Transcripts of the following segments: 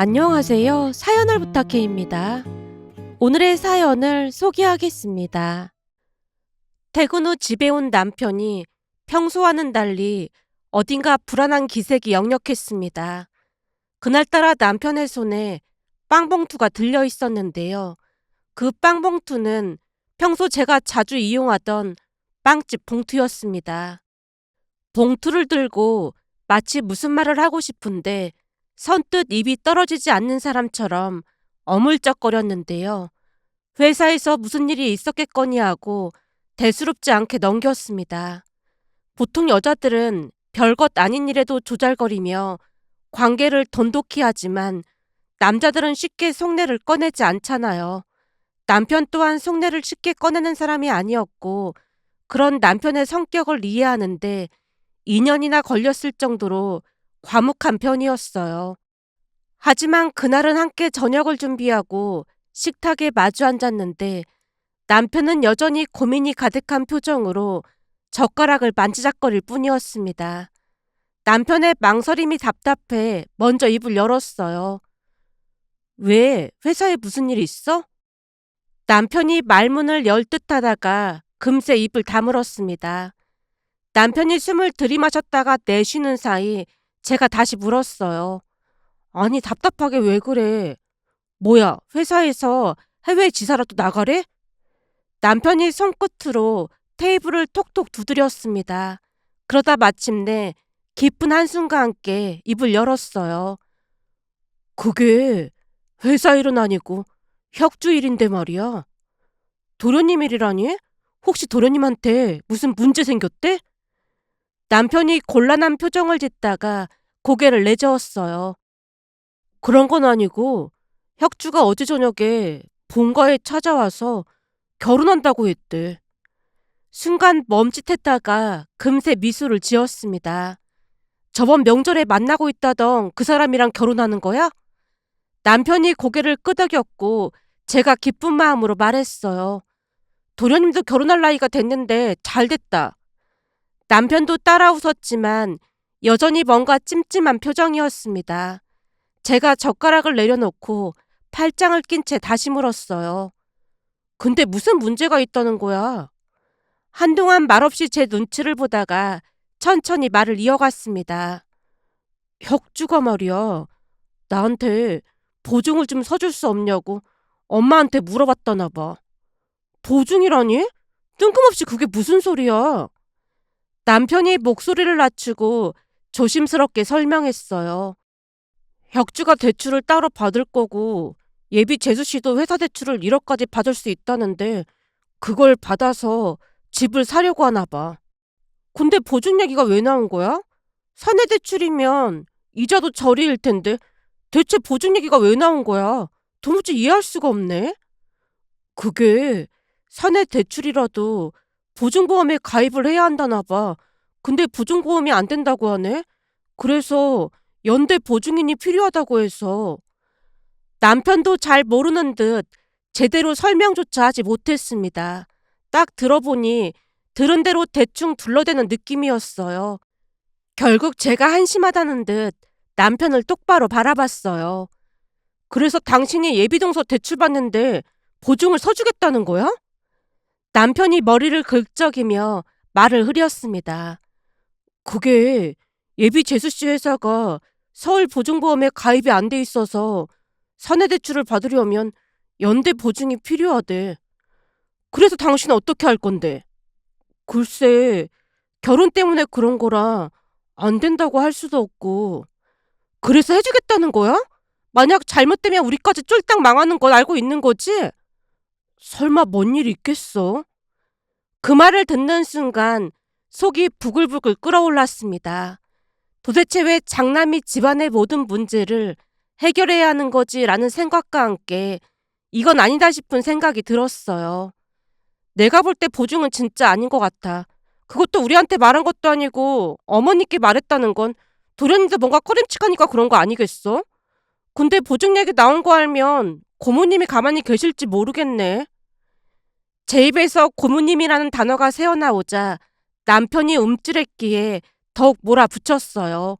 안녕하세요. 사연을 부탁해입니다. 오늘의 사연을 소개하겠습니다. 퇴근 후 집에 온 남편이 평소와는 달리 어딘가 불안한 기색이 역력했습니다. 그날따라 남편의 손에 빵봉투가 들려 있었는데요. 그 빵봉투는 평소 제가 자주 이용하던 빵집 봉투였습니다. 봉투를 들고 마치 무슨 말을 하고 싶은데 선뜻 입이 떨어지지 않는 사람처럼 어물쩍거렸는데요. 회사에서 무슨 일이 있었겠거니 하고 대수롭지 않게 넘겼습니다. 보통 여자들은 별것 아닌 일에도 조잘거리며 관계를 돈독히 하지만 남자들은 쉽게 속내를 꺼내지 않잖아요. 남편 또한 속내를 쉽게 꺼내는 사람이 아니었고 그런 남편의 성격을 이해하는데 2년이나 걸렸을 정도로 과묵한 편이었어요. 하지만 그날은 함께 저녁을 준비하고 식탁에 마주 앉았는데 남편은 여전히 고민이 가득한 표정으로 젓가락을 만지작거릴 뿐이었습니다. 남편의 망설임이 답답해 먼저 입을 열었어요. 왜? 회사에 무슨 일 있어? 남편이 말문을 열 듯하다가 금세 입을 다물었습니다. 남편이 숨을 들이마셨다가 내쉬는 사이 제가 다시 물었어요. 아니 답답하게 왜 그래? 뭐야 회사에서 해외 지사라도 나가래? 남편이 손끝으로 테이블을 톡톡 두드렸습니다. 그러다 마침내 깊은 한숨과 함께 입을 열었어요. 그게 회사 일은 아니고 혁주 일인데 말이야. 도련님 일이라니? 혹시 도련님한테 무슨 문제 생겼대? 남편이 곤란한 표정을 짓다가 고개를 내저었어요. 그런 건 아니고 혁주가 어제 저녁에 본가에 찾아와서 결혼한다고 했대. 순간 멈칫했다가 금세 미소를 지었습니다. 저번 명절에 만나고 있다던 그 사람이랑 결혼하는 거야? 남편이 고개를 끄덕였고 제가 기쁜 마음으로 말했어요. 도련님도 결혼할 나이가 됐는데 잘 됐다. 남편도 따라 웃었지만 여전히 뭔가 찜찜한 표정이었습니다. 제가 젓가락을 내려놓고 팔짱을 낀 채 다시 물었어요. 근데 무슨 문제가 있다는 거야? 한동안 말없이 제 눈치를 보다가 천천히 말을 이어갔습니다. 혁주가 말이야. 나한테 보증을 좀 서줄 수 없냐고 엄마한테 물어봤다나 봐. 보증이라니? 뜬금없이 그게 무슨 소리야? 남편이 목소리를 낮추고 조심스럽게 설명했어요. 혁주가 대출을 따로 받을 거고 예비 재수 씨도 회사 대출을 1억까지 받을 수 있다는데 그걸 받아서 집을 사려고 하나 봐. 근데 보증 얘기가 왜 나온 거야? 사내 대출이면 이자도 저리일 텐데 대체 보증 얘기가 왜 나온 거야? 도무지 이해할 수가 없네. 그게 사내 대출이라도 보증보험에 가입을 해야 한다나 봐. 근데 보증보험이 안 된다고 하네. 그래서 연대 보증인이 필요하다고 해서. 남편도 잘 모르는 듯 제대로 설명조차 하지 못했습니다. 딱 들어보니 들은 대로 대충 둘러대는 느낌이었어요. 결국 제가 한심하다는 듯 남편을 똑바로 바라봤어요. 그래서 당신이 예비동서 대출받는데 보증을 서주겠다는 거야? 남편이 머리를 긁적이며 말을 흐렸습니다. 그게 예비 재수씨 회사가 서울보증보험에 가입이 안 돼 있어서 사내대출을 받으려면 연대 보증이 필요하대. 그래서 당신은 어떻게 할 건데? 글쎄, 결혼 때문에 그런 거라 안 된다고 할 수도 없고. 그래서 해주겠다는 거야? 만약 잘못되면 우리까지 쫄딱 망하는 걸 알고 있는 거지? 설마 뭔 일 있겠어? 그 말을 듣는 순간 속이 부글부글 끓어올랐습니다. 도대체 왜 장남이 집안의 모든 문제를 해결해야 하는 거지라는 생각과 함께 이건 아니다 싶은 생각이 들었어요. 내가 볼 때 보증은 진짜 아닌 것 같아. 그것도 우리한테 말한 것도 아니고 어머니께 말했다는 건 도련님도 뭔가 꺼림칙하니까 그런 거 아니겠어? 근데 보증 얘기 나온 거 알면 고모님이 가만히 계실지 모르겠네. 제 입에서 고모님이라는 단어가 새어나오자 남편이 움찔했기에 더욱 몰아붙였어요.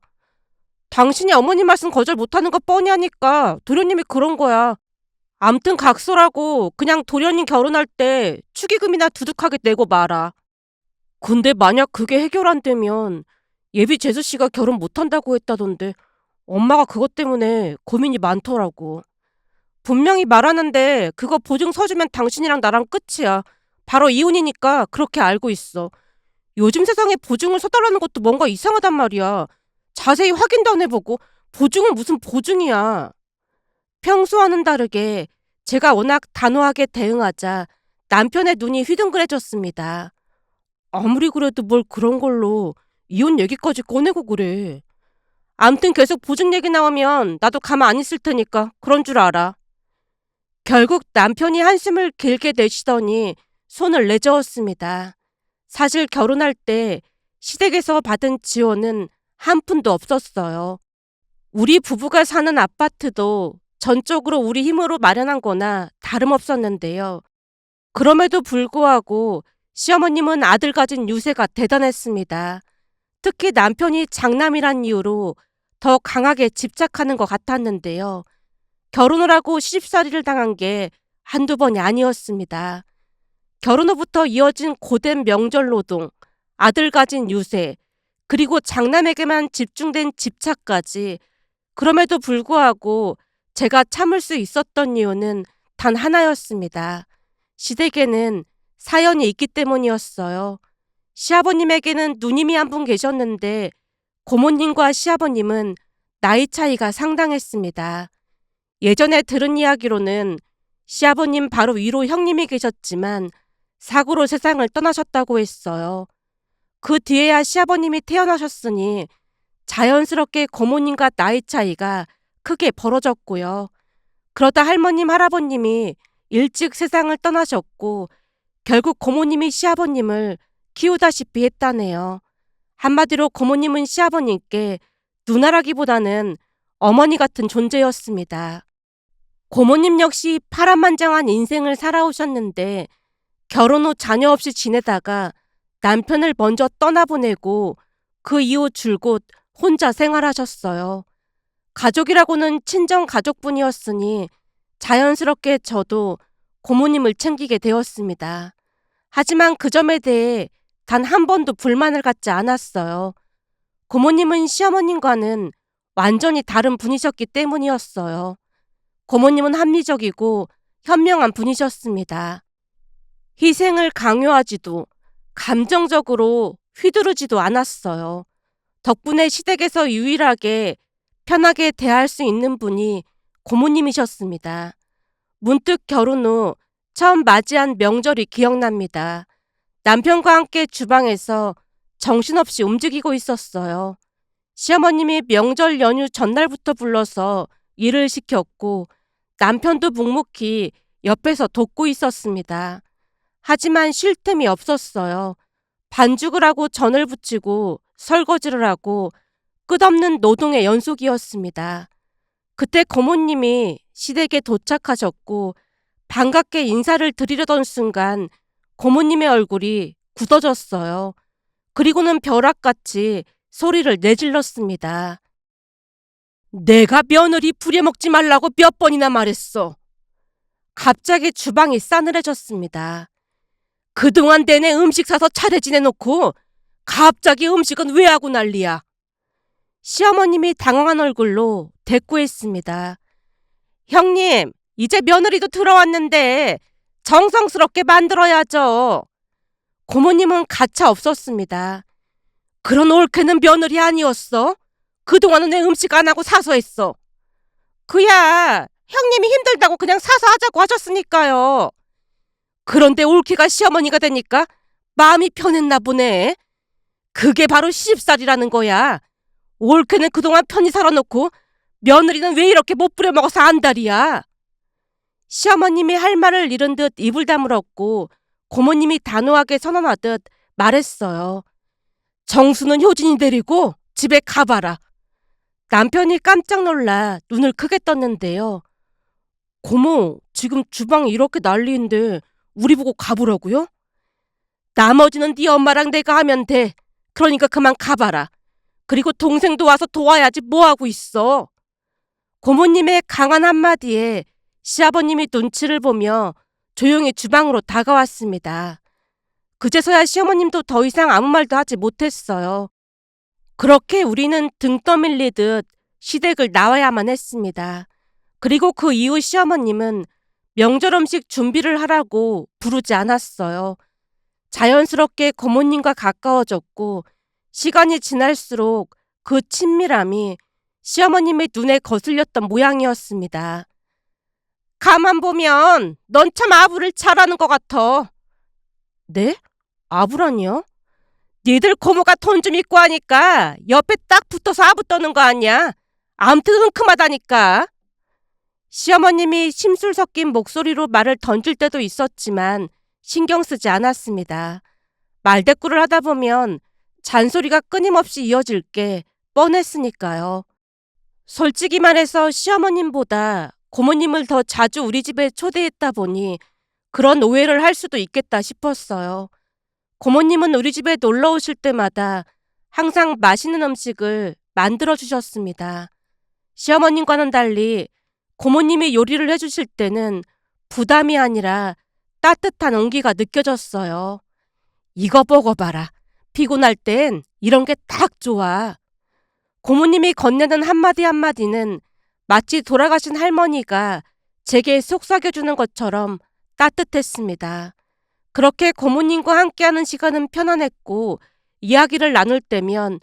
당신이 어머니 말씀 거절 못하는 거 뻔히 하니까 도련님이 그런 거야. 암튼 각서라고 그냥 도련님 결혼할 때 축의금이나 두둑하게 내고 말아. 근데 만약 그게 해결 안 되면 예비 재수 씨가 결혼 못한다고 했다던데 엄마가 그것 때문에 고민이 많더라고. 분명히 말하는데 그거 보증 서주면 당신이랑 나랑 끝이야. 바로 이혼이니까 그렇게 알고 있어. 요즘 세상에 보증을 서달라는 것도 뭔가 이상하단 말이야. 자세히 확인도 안 해보고 보증은 무슨 보증이야. 평소와는 다르게 제가 워낙 단호하게 대응하자 남편의 눈이 휘둥그레졌습니다. 아무리 그래도 뭘 그런 걸로 이혼 얘기까지 꺼내고 그래. 암튼 계속 보증 얘기 나오면 나도 가만 안 있을 테니까 그런 줄 알아. 결국 남편이 한숨을 길게 내쉬더니 손을 내저었습니다. 사실 결혼할 때 시댁에서 받은 지원은 한 푼도 없었어요. 우리 부부가 사는 아파트도 전적으로 우리 힘으로 마련한 거나 다름없었는데요. 그럼에도 불구하고 시어머님은 아들 가진 유세가 대단했습니다. 특히 남편이 장남이란 이유로 더 강하게 집착하는 것 같았는데요. 결혼을 하고 시집살이를 당한 게 한두 번이 아니었습니다. 결혼 후부터 이어진 고된 명절 노동, 아들 가진 유세, 그리고 장남에게만 집중된 집착까지. 그럼에도 불구하고 제가 참을 수 있었던 이유는 단 하나였습니다. 시댁에는 사연이 있기 때문이었어요. 시아버님에게는 누님이 한 분 계셨는데 고모님과 시아버님은 나이 차이가 상당했습니다. 예전에 들은 이야기로는 시아버님 바로 위로 형님이 계셨지만 사고로 세상을 떠나셨다고 했어요. 그 뒤에야 시아버님이 태어나셨으니 자연스럽게 고모님과 나이 차이가 크게 벌어졌고요. 그러다 할머님, 할아버님이 일찍 세상을 떠나셨고 결국 고모님이 시아버님을 키우다시피 했다네요. 한마디로 고모님은 시아버님께 누나라기보다는 어머니 같은 존재였습니다. 고모님 역시 파란만장한 인생을 살아오셨는데 결혼 후 자녀 없이 지내다가 남편을 먼저 떠나보내고 그 이후 줄곧 혼자 생활하셨어요. 가족이라고는 친정 가족뿐이었으니 자연스럽게 저도 고모님을 챙기게 되었습니다. 하지만 그 점에 대해 단 한 번도 불만을 갖지 않았어요. 고모님은 시어머님과는 완전히 다른 분이셨기 때문이었어요. 고모님은 합리적이고 현명한 분이셨습니다. 희생을 강요하지도 감정적으로 휘두르지도 않았어요. 덕분에 시댁에서 유일하게 편하게 대할 수 있는 분이 고모님이셨습니다. 문득 결혼 후 처음 맞이한 명절이 기억납니다. 남편과 함께 주방에서 정신없이 움직이고 있었어요. 시어머님이 명절 연휴 전날부터 불러서 일을 시켰고 남편도 묵묵히 옆에서 돕고 있었습니다. 하지만 쉴 틈이 없었어요. 반죽을 하고 전을 부치고 설거지를 하고 끝없는 노동의 연속이었습니다. 그때 고모님이 시댁에 도착하셨고 반갑게 인사를 드리려던 순간 고모님의 얼굴이 굳어졌어요. 그리고는 벼락같이 소리를 내질렀습니다. 내가 며느리 부려먹지 말라고 몇 번이나 말했어. 갑자기 주방이 싸늘해졌습니다. 그동안 내내 음식 사서 차례 지내놓고 갑자기 음식은 왜 하고 난리야. 시어머님이 당황한 얼굴로 대꾸했습니다. 형님, 이제 며느리도 들어왔는데 정성스럽게 만들어야죠. 고모님은 가차 없었습니다. 그런 올케는 며느리 아니었어? 그동안은 왜 음식 안 하고 사서 했어? 그야 형님이 힘들다고 그냥 사서 하자고 하셨으니까요. 그런데 올케가 시어머니가 되니까 마음이 편했나 보네. 그게 바로 시집살이라는 거야. 올케는 그동안 편히 살아놓고 며느리는 왜 이렇게 못 부려먹어서 안달이야. 시어머님이 할 말을 잃은 듯 입을 다물었고 고모님이 단호하게 선언하듯 말했어요. 정수는 효진이 데리고 집에 가봐라. 남편이 깜짝 놀라 눈을 크게 떴는데요. 고모, 지금 주방이 이렇게 난리인데 우리 보고 가보라고요? 나머지는 네 엄마랑 내가 하면 돼. 그러니까 그만 가봐라. 그리고 동생도 와서 도와야지 뭐하고 있어. 고모님의 강한 한마디에 시아버님이 눈치를 보며 조용히 주방으로 다가왔습니다. 그제서야 시어머님도 더 이상 아무 말도 하지 못했어요. 그렇게 우리는 등 떠밀리듯 시댁을 나와야만 했습니다. 그리고 그 이후 시어머님은 명절 음식 준비를 하라고 부르지 않았어요. 자연스럽게 고모님과 가까워졌고 시간이 지날수록 그 친밀함이 시어머님의 눈에 거슬렸던 모양이었습니다. 가만 보면 넌 참 아부를 잘하는 것 같아. 네? 아부라니요? 니들 고모가 돈 좀 있고 하니까 옆에 딱 붙어서 아부 떠는 거 아니야? 암튼 흥큼하다니까. 시어머님이 심술 섞인 목소리로 말을 던질 때도 있었지만 신경 쓰지 않았습니다. 말대꾸를 하다 보면 잔소리가 끊임없이 이어질 게 뻔했으니까요. 솔직히 말해서 시어머님보다 고모님을 더 자주 우리 집에 초대했다 보니 그런 오해를 할 수도 있겠다 싶었어요. 고모님은 우리 집에 놀러 오실 때마다 항상 맛있는 음식을 만들어 주셨습니다. 시어머님과는 달리 고모님이 요리를 해주실 때는 부담이 아니라 따뜻한 온기가 느껴졌어요. 이거 먹어봐라. 피곤할 땐 이런 게 딱 좋아. 고모님이 건네는 한마디 한마디는 마치 돌아가신 할머니가 제게 속삭여주는 것처럼 따뜻했습니다. 그렇게 고모님과 함께하는 시간은 편안했고 이야기를 나눌 때면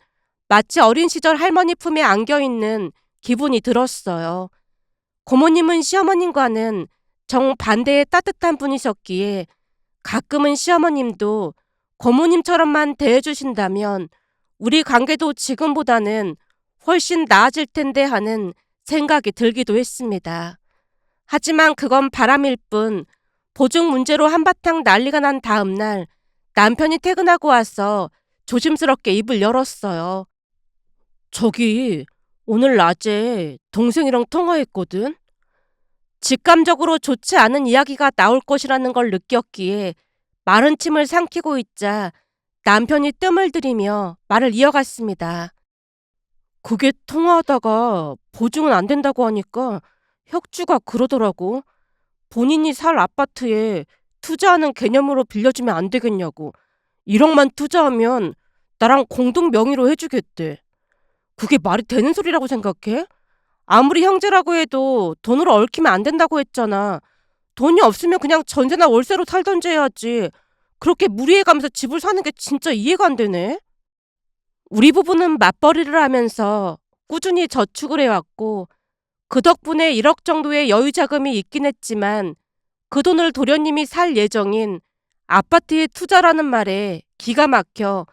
마치 어린 시절 할머니 품에 안겨있는 기분이 들었어요. 고모님은 시어머님과는 정반대의 따뜻한 분이셨기에 가끔은 시어머님도 고모님처럼만 대해주신다면 우리 관계도 지금보다는 훨씬 나아질 텐데 하는 생각이 들기도 했습니다. 하지만 그건 바람일 뿐 보증 문제로 한바탕 난리가 난 다음 날 남편이 퇴근하고 와서 조심스럽게 입을 열었어요. 저기 오늘 낮에 동생이랑 통화했거든. 직감적으로 좋지 않은 이야기가 나올 것이라는 걸 느꼈기에 마른 침을 삼키고 있자 남편이 뜸을 들이며 말을 이어갔습니다. 그게 통화하다가 보증은 안 된다고 하니까 혁주가 그러더라고. 본인이 살 아파트에 투자하는 개념으로 빌려주면 안 되겠냐고. 1억만 투자하면 나랑 공동 명의로 해주겠대. 그게 말이 되는 소리라고 생각해? 아무리 형제라고 해도 돈으로 얽히면 안 된다고 했잖아. 돈이 없으면 그냥 전세나 월세로 살던지 해야지. 그렇게 무리해가면서 집을 사는 게 진짜 이해가 안 되네. 우리 부부는 맞벌이를 하면서 꾸준히 저축을 해왔고 그 덕분에 1억 정도의 여유 자금이 있긴 했지만 그 돈을 도련님이 살 예정인 아파트에 투자라는 말에 기가 막혀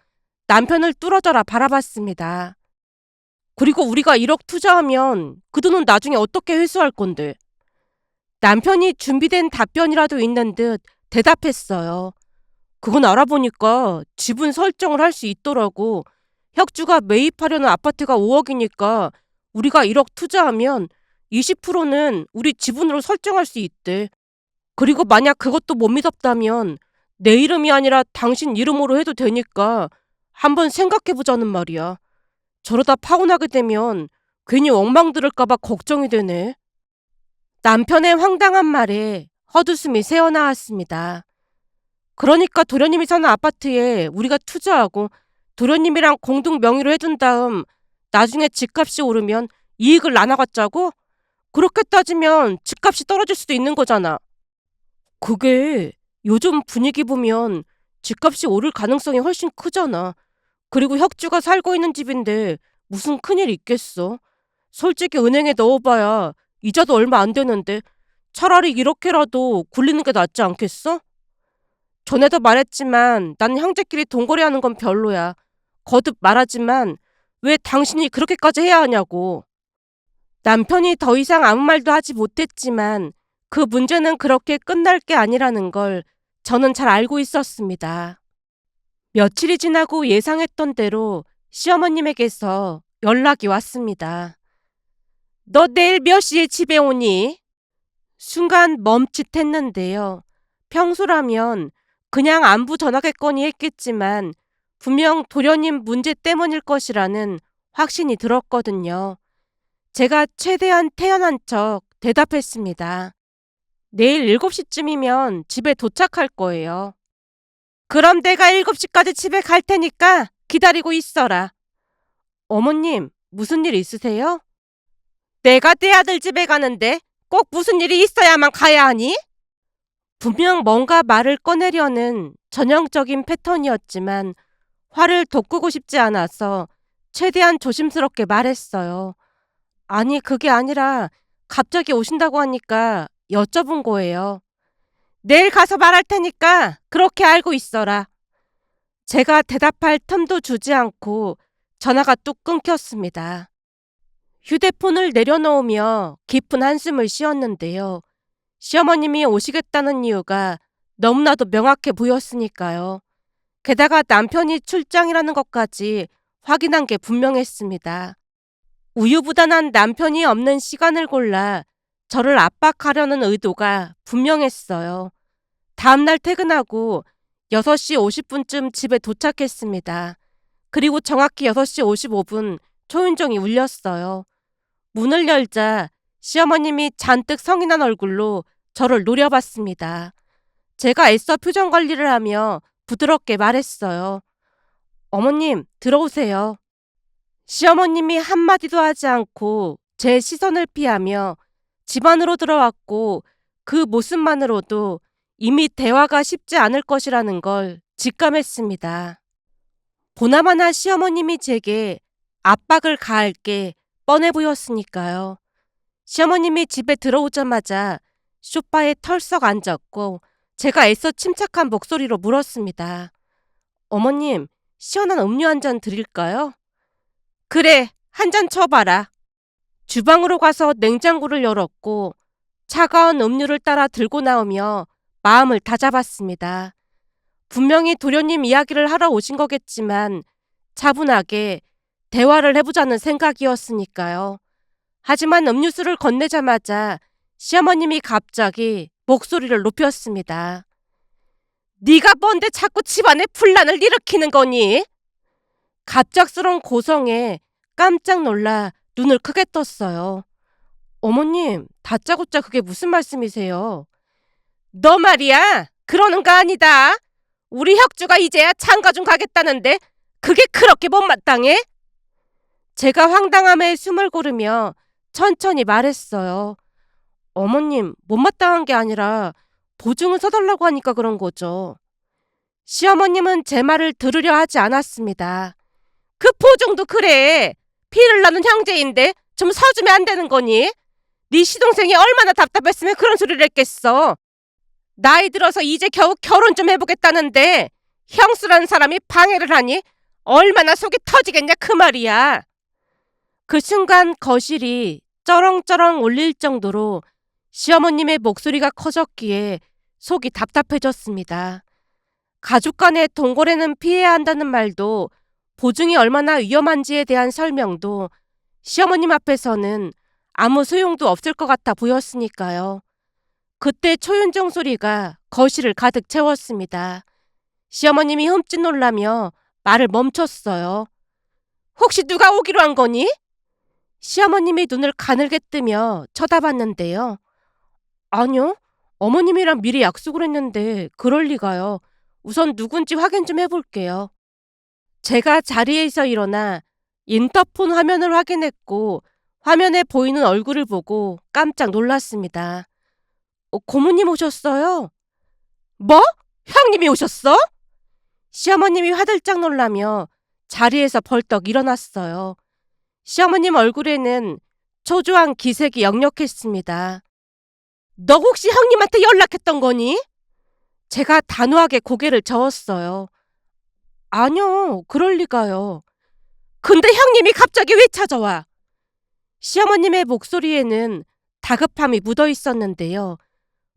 남편을 뚫어져라 바라봤습니다. 그리고 우리가 1억 투자하면 그 돈은 나중에 어떻게 회수할 건데? 남편이 준비된 답변이라도 있는 듯 대답했어요. 그건 알아보니까 지분 설정을 할 수 있더라고. 혁주가 매입하려는 아파트가 5억이니까 우리가 1억 투자하면 20%는 우리 지분으로 설정할 수 있대. 그리고 만약 그것도 못 믿었다면 내 이름이 아니라 당신 이름으로 해도 되니까 한번 생각해보자는 말이야. 저러다 파혼하게 되면 괜히 엉망 들을까봐 걱정이 되네. 남편의 황당한 말에 헛웃음이 새어나왔습니다. 그러니까 도련님이 사는 아파트에 우리가 투자하고 도련님이랑 공동 명의로 해둔 다음 나중에 집값이 오르면 이익을 나눠 갖자고? 그렇게 따지면 집값이 떨어질 수도 있는 거잖아. 그게 요즘 분위기 보면 집값이 오를 가능성이 훨씬 크잖아. 그리고 혁주가 살고 있는 집인데 무슨 큰일 있겠어. 솔직히 은행에 넣어봐야 이자도 얼마 안 되는데 차라리 이렇게라도 굴리는 게 낫지 않겠어? 전에도 말했지만 난 형제끼리 돈거래하는 건 별로야. 거듭 말하지만 왜 당신이 그렇게까지 해야 하냐고. 남편이 더 이상 아무 말도 하지 못했지만 그 문제는 그렇게 끝날 게 아니라는 걸 저는 잘 알고 있었습니다. 며칠이 지나고 예상했던 대로 시어머님에게서 연락이 왔습니다. 너 내일 몇 시에 집에 오니? 순간 멈칫했는데요. 평소라면 그냥 안부 전하겠거니 했겠지만 분명 도련님 문제 때문일 것이라는 확신이 들었거든요. 제가 최대한 태연한 척 대답했습니다. 내일 7시쯤이면 집에 도착할 거예요. 그럼 내가 7시까지 집에 갈 테니까 기다리고 있어라. 어머님, 무슨 일 있으세요? 내가 내 아들 집에 가는데 꼭 무슨 일이 있어야만 가야 하니? 분명 뭔가 말을 꺼내려는 전형적인 패턴이었지만 화를 돋구고 싶지 않아서 최대한 조심스럽게 말했어요. 아니, 그게 아니라 갑자기 오신다고 하니까 여쭤본 거예요. 내일 가서 말할 테니까 그렇게 알고 있어라. 제가 대답할 틈도 주지 않고 전화가 뚝 끊겼습니다. 휴대폰을 내려놓으며 깊은 한숨을 쉬었는데요. 시어머님이 오시겠다는 이유가 너무나도 명확해 보였으니까요. 게다가 남편이 출장이라는 것까지 확인한 게 분명했습니다. 우유부단한 남편이 없는 시간을 골라 저를 압박하려는 의도가 분명했어요. 다음날 퇴근하고 6시 50분쯤 집에 도착했습니다. 그리고 정확히 6시 55분 초인종이 울렸어요. 문을 열자 시어머님이 잔뜩 성이 난 얼굴로 저를 노려봤습니다. 제가 애써 표정 관리를 하며 부드럽게 말했어요. 어머님, 들어오세요. 시어머님이 한마디도 하지 않고 제 시선을 피하며 집 안으로 들어왔고 그 모습만으로도 이미 대화가 쉽지 않을 것이라는 걸 직감했습니다. 보나마나 시어머님이 제게 압박을 가할 게 뻔해 보였으니까요. 시어머님이 집에 들어오자마자 소파에 털썩 앉았고 제가 애써 침착한 목소리로 물었습니다. 어머님, 시원한 음료 한 잔 드릴까요? 그래, 한 잔 쳐봐라. 주방으로 가서 냉장고를 열었고 차가운 음료를 따라 들고 나오며 마음을 다잡았습니다. 분명히 도련님 이야기를 하러 오신 거겠지만 차분하게 대화를 해보자는 생각이었으니까요. 하지만 음료수를 건네자마자 시어머님이 갑자기 목소리를 높였습니다. 네가 뭔데 자꾸 집안에 분란을 일으키는 거니? 갑작스러운 고성에 깜짝 놀라 눈을 크게 떴어요. 어머님, 다짜고짜 그게 무슨 말씀이세요? 너 말이야, 그러는 거 아니다. 우리 혁주가 이제야 장가 좀 가겠다는데 그게 그렇게 못마땅해? 제가 황당함에 숨을 고르며 천천히 말했어요. 어머님, 못마땅한 게 아니라 보증을 서달라고 하니까 그런 거죠. 시어머님은 제 말을 들으려 하지 않았습니다. 그 보증도 그래. 피를 나는 형제인데 좀 서주면 안 되는 거니? 네 시동생이 얼마나 답답했으면 그런 소리를 했겠어. 나이 들어서 이제 겨우 결혼 좀 해보겠다는데 형수라는 사람이 방해를 하니 얼마나 속이 터지겠냐 그 말이야. 그 순간 거실이 쩌렁쩌렁 울릴 정도로 시어머님의 목소리가 커졌기에 속이 답답해졌습니다. 가족 간의 동거래는 피해야 한다는 말도 보증이 얼마나 위험한지에 대한 설명도 시어머님 앞에서는 아무 소용도 없을 것 같아 보였으니까요. 그때 초윤정 소리가 거실을 가득 채웠습니다. 시어머님이 흠칫 놀라며 말을 멈췄어요. 혹시 누가 오기로 한 거니? 시어머님이 눈을 가늘게 뜨며 쳐다봤는데요. 아니요. 어머님이랑 미리 약속을 했는데 그럴 리가요. 우선 누군지 확인 좀 해볼게요. 제가 자리에서 일어나 인터폰 화면을 확인했고 화면에 보이는 얼굴을 보고 깜짝 놀랐습니다. 고모님 오셨어요? 뭐? 형님이 오셨어? 시어머님이 화들짝 놀라며 자리에서 벌떡 일어났어요. 시어머님 얼굴에는 초조한 기색이 역력했습니다. 너 혹시 형님한테 연락했던 거니? 제가 단호하게 고개를 저었어요. 아니요, 그럴 리가요. 근데 형님이 갑자기 왜 찾아와? 시어머님의 목소리에는 다급함이 묻어 있었는데요.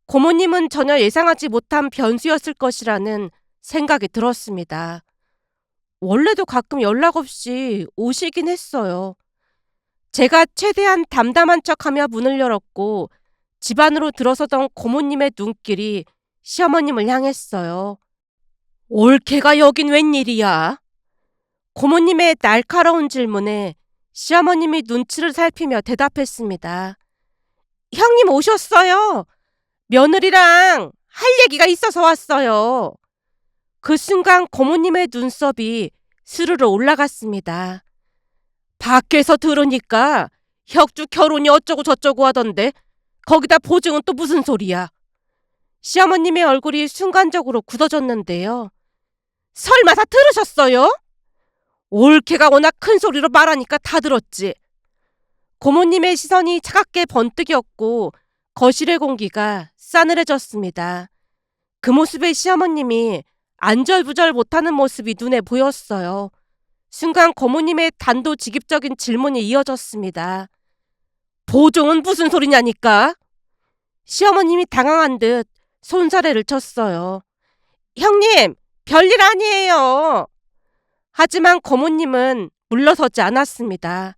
고모님은 전혀 예상하지 못한 변수였을 것이라는 생각이 들었습니다. 원래도 가끔 연락 없이 오시긴 했어요. 제가 최대한 담담한 척하며 문을 열었고 집 안으로 들어서던 고모님의 눈길이 시어머님을 향했어요. 올케가 여긴 웬일이야? 고모님의 날카로운 질문에 시어머님이 눈치를 살피며 대답했습니다. 형님 오셨어요. 며느리랑 할 얘기가 있어서 왔어요. 그 순간 고모님의 눈썹이 스르르 올라갔습니다. 밖에서 들으니까 혁주 결혼이 어쩌고 저쩌고 하던데 거기다 보증은 또 무슨 소리야? 시어머님의 얼굴이 순간적으로 굳어졌는데요. 설마 다 들으셨어요? 올케가 워낙 큰 소리로 말하니까 다 들었지. 고모님의 시선이 차갑게 번뜩였고 거실의 공기가 싸늘해졌습니다. 그 모습에 시어머님이 안절부절 못하는 모습이 눈에 보였어요. 순간 고모님의 단도직입적인 질문이 이어졌습니다. 보종은 무슨 소리냐니까? 시어머님이 당황한 듯 손사래를 쳤어요. 형님, 별일 아니에요. 하지만 고모님은 물러서지 않았습니다.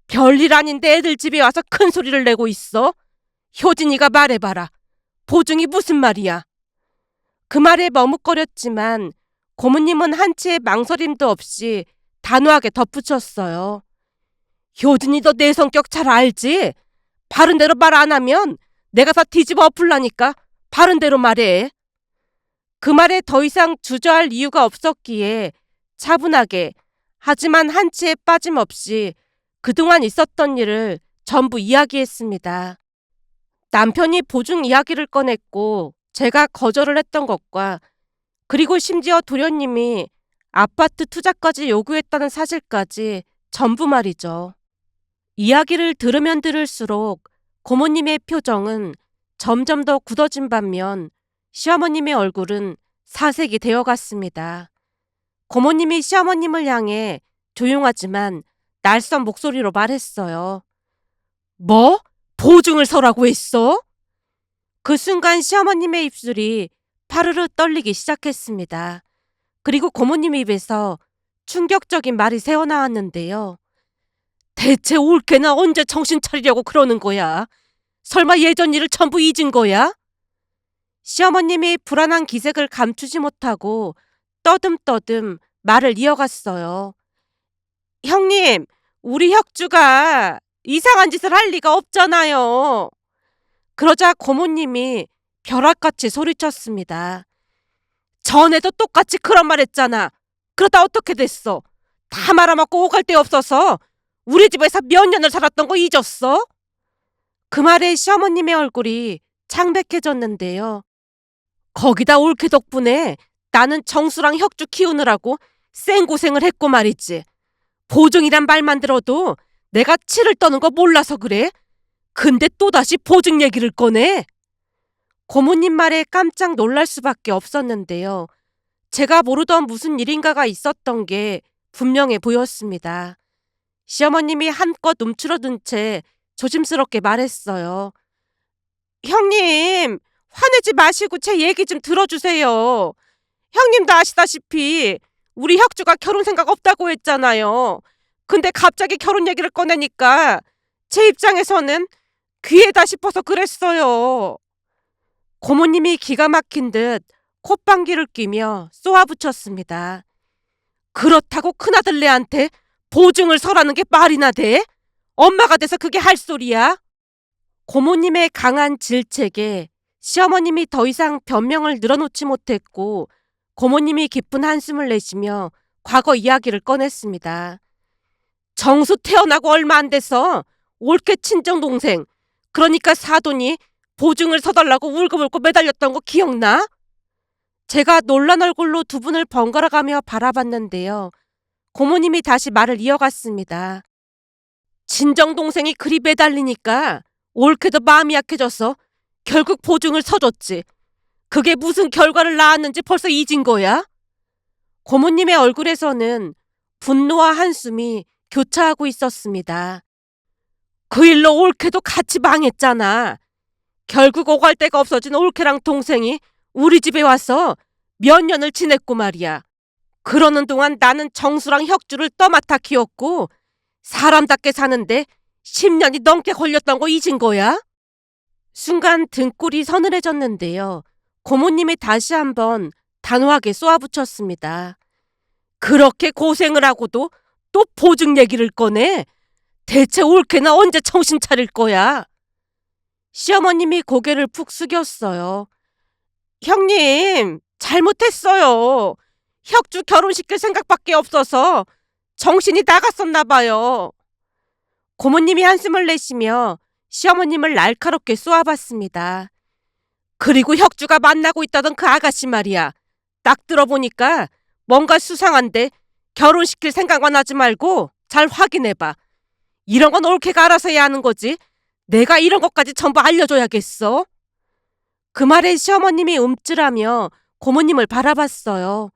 별일 아닌데 애들 집에 와서 큰 소리를 내고 있어? 효진이가 말해봐라. 보증이 무슨 말이야? 그 말에 머뭇거렸지만 고모님은 한치의 망설임도 없이 단호하게 덧붙였어요. 효진이 너 내 성격 잘 알지? 바른 대로 말 안 하면 내가 다 뒤집어 엎을라니까 바른 대로 말해. 그 말에 더 이상 주저할 이유가 없었기에 차분하게 하지만 한치의 빠짐없이 그동안 있었던 일을 전부 이야기했습니다. 남편이 보증 이야기를 꺼냈고 제가 거절을 했던 것과 그리고 심지어 도련님이 아파트 투자까지 요구했다는 사실까지 전부 말이죠. 이야기를 들으면 들을수록 고모님의 표정은 점점 더 굳어진 반면 시어머님의 얼굴은 사색이 되어갔습니다. 고모님이 시어머님을 향해 조용하지만 날선 목소리로 말했어요. 뭐? 보증을 서라고 했어? 그 순간 시어머님의 입술이 파르르 떨리기 시작했습니다. 그리고 고모님 입에서 충격적인 말이 새어나왔는데요. 대체 올케나 언제 정신 차리려고 그러는 거야? 설마 예전 일을 전부 잊은 거야? 시어머님이 불안한 기색을 감추지 못하고 떠듬떠듬 말을 이어갔어요. 형님, 우리 혁주가 이상한 짓을 할 리가 없잖아요. 그러자 고모님이 벼락같이 소리쳤습니다. 전에도 똑같이 그런 말 했잖아. 그러다 어떻게 됐어? 다 말아먹고 오갈 데 없어서 우리 집에서 몇 년을 살았던 거 잊었어? 그 말에 시어머님의 얼굴이 창백해졌는데요. 거기다 올케 덕분에 나는 정수랑 혁주 키우느라고 쌩고생을 했고 말이지. 보증이란 말만 들어도 내가 치를 떠는 거 몰라서 그래? 근데 또다시 보증 얘기를 꺼내? 고모님 말에 깜짝 놀랄 수밖에 없었는데요. 제가 모르던 무슨 일인가가 있었던 게 분명해 보였습니다. 시어머님이 한껏 움츠러든 채 조심스럽게 말했어요. 형님, 화내지 마시고 제 얘기 좀 들어주세요. 형님도 아시다시피 우리 혁주가 결혼 생각 없다고 했잖아요. 근데 갑자기 결혼 얘기를 꺼내니까 제 입장에서는 귀에다 싶어서 그랬어요. 고모님이 기가 막힌 듯 콧방귀를 뀌며 쏘아붙였습니다. 그렇다고 큰아들네한테 보증을 서라는 게 말이나 돼? 엄마가 돼서 그게 할 소리야? 고모님의 강한 질책에 시어머님이 더 이상 변명을 늘어놓지 못했고 고모님이 깊은 한숨을 내쉬며 과거 이야기를 꺼냈습니다. 정수 태어나고 얼마 안 돼서 올케 친정동생, 그러니까 사돈이 보증을 서달라고 울고불고 매달렸던 거 기억나? 제가 놀란 얼굴로 두 분을 번갈아가며 바라봤는데요. 고모님이 다시 말을 이어갔습니다. 친정동생이 그리 매달리니까 올케도 마음이 약해져서 결국 보증을 서줬지. 그게 무슨 결과를 낳았는지 벌써 잊은 거야? 고모님의 얼굴에서는 분노와 한숨이 교차하고 있었습니다. 그 일로 올케도 같이 망했잖아. 결국 오갈 데가 없어진 올케랑 동생이 우리 집에 와서 몇 년을 지냈고 말이야. 그러는 동안 나는 정수랑 혁주를 떠맡아 키웠고 사람답게 사는데 10년이 넘게 걸렸던 거 잊은 거야? 순간 등골이 서늘해졌는데요. 고모님이 다시 한번 단호하게 쏘아붙였습니다. 그렇게 고생을 하고도 또 보증 얘기를 꺼내? 대체 올케나 언제 정신 차릴 거야? 시어머님이 고개를 푹 숙였어요. 형님, 잘못했어요. 혁주 결혼시킬 생각밖에 없어서 정신이 나갔었나 봐요. 고모님이 한숨을 내쉬며 시어머님을 날카롭게 쏘아봤습니다. 그리고 혁주가 만나고 있다던 그 아가씨 말이야. 딱 들어보니까 뭔가 수상한데 결혼시킬 생각만 하지 말고 잘 확인해봐. 이런 건 올케가 알아서 해야 하는 거지. 내가 이런 것까지 전부 알려줘야겠어. 그 말에 시어머님이 움찔하며 고모님을 바라봤어요.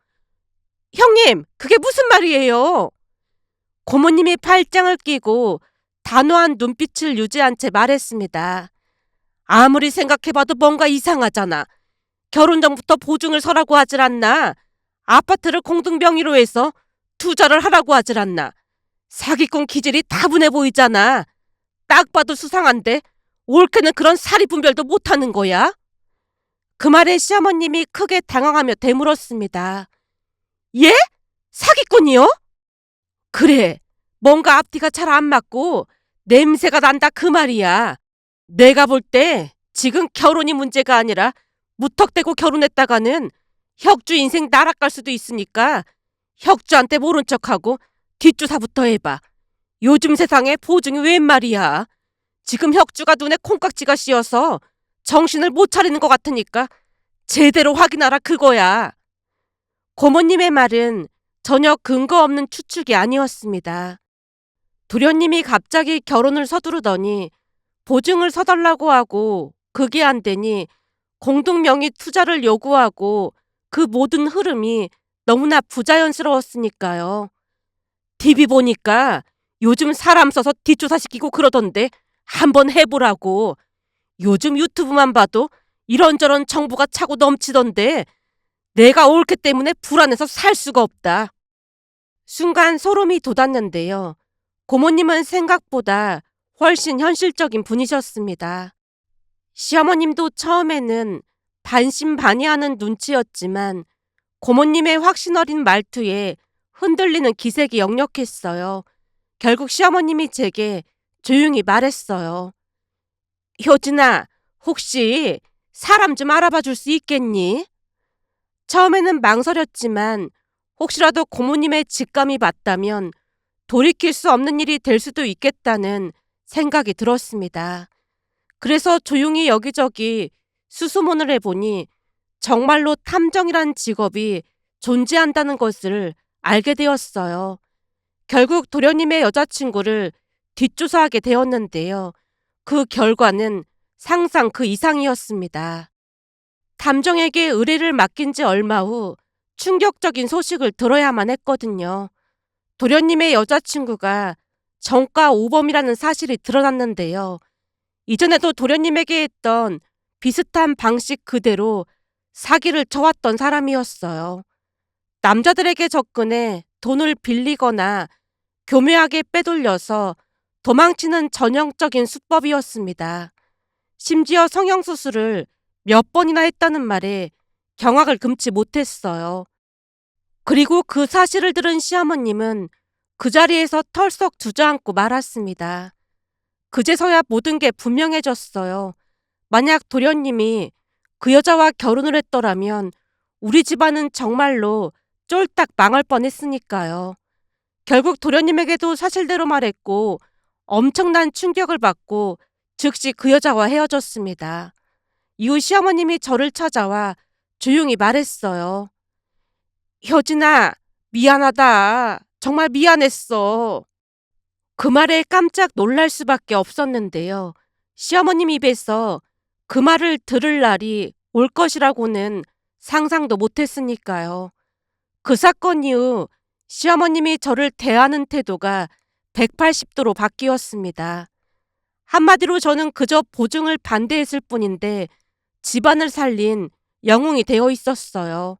형님, 그게 무슨 말이에요? 고모님이 팔짱을 끼고 단호한 눈빛을 유지한 채 말했습니다. 아무리 생각해봐도 뭔가 이상하잖아. 결혼 전부터 보증을 서라고 하질 않나? 아파트를 공동명의로 해서 투자를 하라고 하질 않나? 사기꾼 기질이 다분해 보이잖아. 딱 봐도 수상한데 올케는 그런 사리 분별도 못하는 거야? 그 말에 시어머님이 크게 당황하며 되물었습니다. 예? 사기꾼이요? 그래. 뭔가 앞뒤가 잘 안 맞고 냄새가 난다 그 말이야. 내가 볼 때 지금 결혼이 문제가 아니라 무턱대고 결혼했다가는 혁주 인생 날아갈 수도 있으니까 혁주한테 모른 척하고 뒷조사부터 해봐. 요즘 세상에 보증이 웬 말이야. 지금 혁주가 눈에 콩깍지가 씌어서 정신을 못 차리는 것 같으니까 제대로 확인하라 그거야. 고모님의 말은 전혀 근거 없는 추측이 아니었습니다. 도련님이 갑자기 결혼을 서두르더니 보증을 서달라고 하고 그게 안 되니 공동명의 투자를 요구하고 그 모든 흐름이 너무나 부자연스러웠으니까요. TV 보니까 요즘 사람 써서 뒷조사시키고 그러던데 한번 해보라고. 요즘 유튜브만 봐도 이런저런 정보가 차고 넘치던데 내가 올케 때문에 불안해서 살 수가 없다. 순간 소름이 돋았는데요. 고모님은 생각보다 훨씬 현실적인 분이셨습니다. 시어머님도 처음에는 반신반의하는 눈치였지만 고모님의 확신 어린 말투에 흔들리는 기색이 역력했어요. 결국 시어머님이 제게 조용히 말했어요. 효진아, 혹시 사람 좀 알아봐 줄 수 있겠니? 처음에는 망설였지만 혹시라도 고모님의 직감이 맞다면 돌이킬 수 없는 일이 될 수도 있겠다는 생각이 들었습니다. 그래서 조용히 여기저기 수소문을 해보니 정말로 탐정이란 직업이 존재한다는 것을 알게 되었어요. 결국 도련님의 여자친구를 뒷조사하게 되었는데요. 그 결과는 상상 그 이상이었습니다. 탐정에게 의뢰를 맡긴 지 얼마 후 충격적인 소식을 들어야만 했거든요. 도련님의 여자친구가 정가 오범이라는 사실이 드러났는데요. 이전에도 도련님에게 했던 비슷한 방식 그대로 사기를 쳐왔던 사람이었어요. 남자들에게 접근해 돈을 빌리거나 교묘하게 빼돌려서 도망치는 전형적인 수법이었습니다. 심지어 성형수술을 몇 번이나 했다는 말에 경악을 금치 못했어요. 그리고 그 사실을 들은 시어머님은 그 자리에서 털썩 주저앉고 말았습니다. 그제서야 모든 게 분명해졌어요. 만약 도련님이 그 여자와 결혼을 했더라면 우리 집안은 정말로 쫄딱 망할 뻔했으니까요. 결국 도련님에게도 사실대로 말했고 엄청난 충격을 받고 즉시 그 여자와 헤어졌습니다. 이후 시어머님이 저를 찾아와 조용히 말했어요. 효진아, 미안하다. 정말 미안했어. 그 말에 깜짝 놀랄 수밖에 없었는데요. 시어머님 입에서 그 말을 들을 날이 올 것이라고는 상상도 못했으니까요. 그 사건 이후 시어머님이 저를 대하는 태도가 180도로 바뀌었습니다. 한마디로 저는 그저 보증을 반대했을 뿐인데 집안을 살린 영웅이 되어 있었어요.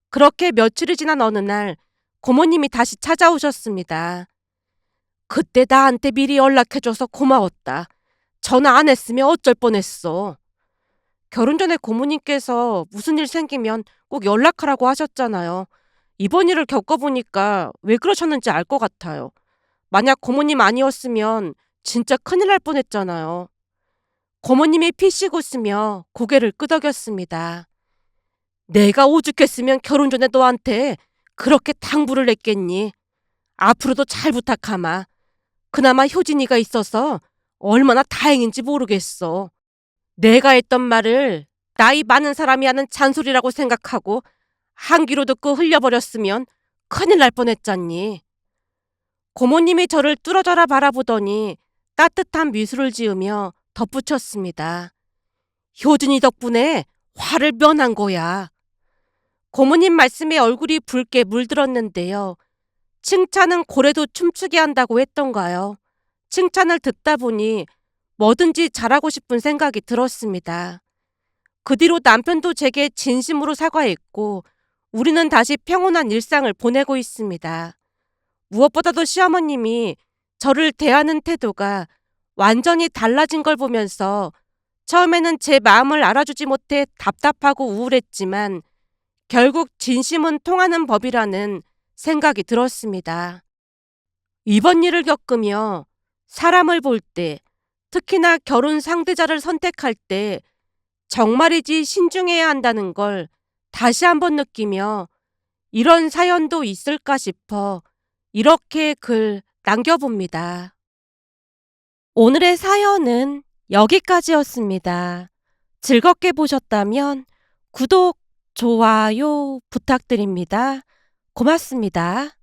그렇게 며칠이 지난 어느 날 고모님이 다시 찾아오셨습니다. 그때 나한테 미리 연락해줘서 고마웠다. 전화 안 했으면 어쩔 뻔했어. 결혼 전에 고모님께서 무슨 일 생기면 꼭 연락하라고 하셨잖아요. 이번 일을 겪어보니까 왜 그러셨는지 알 것 같아요. 만약 고모님 아니었으면 진짜 큰일 날 뻔했잖아요. 고모님이 피식 웃으며 고개를 끄덕였습니다. 내가 오죽했으면 결혼 전에 너한테 그렇게 당부를 했겠니? 앞으로도 잘 부탁하마. 그나마 효진이가 있어서 얼마나 다행인지 모르겠어. 내가 했던 말을 나이 많은 사람이 하는 잔소리라고 생각하고 한 귀로 듣고 흘려버렸으면 큰일 날 뻔했잖니. 고모님이 저를 뚫어져라 바라보더니 따뜻한 미소를 지으며 덧붙였습니다. 효진이 덕분에 화를 면한 거야. 고모님 말씀에 얼굴이 붉게 물들었는데요. 칭찬은 고래도 춤추게 한다고 했던가요? 칭찬을 듣다 보니 뭐든지 잘하고 싶은 생각이 들었습니다. 그 뒤로 남편도 제게 진심으로 사과했고 우리는 다시 평온한 일상을 보내고 있습니다. 무엇보다도 시어머님이 저를 대하는 태도가 완전히 달라진 걸 보면서 처음에는 제 마음을 알아주지 못해 답답하고 우울했지만 결국 진심은 통하는 법이라는 생각이 들었습니다. 이번 일을 겪으며 사람을 볼 때, 특히나 결혼 상대자를 선택할 때 정말이지 신중해야 한다는 걸 다시 한번 느끼며 이런 사연도 있을까 싶어 이렇게 글 남겨봅니다. 오늘의 사연은 여기까지였습니다. 즐겁게 보셨다면 구독, 좋아요 부탁드립니다. 고맙습니다.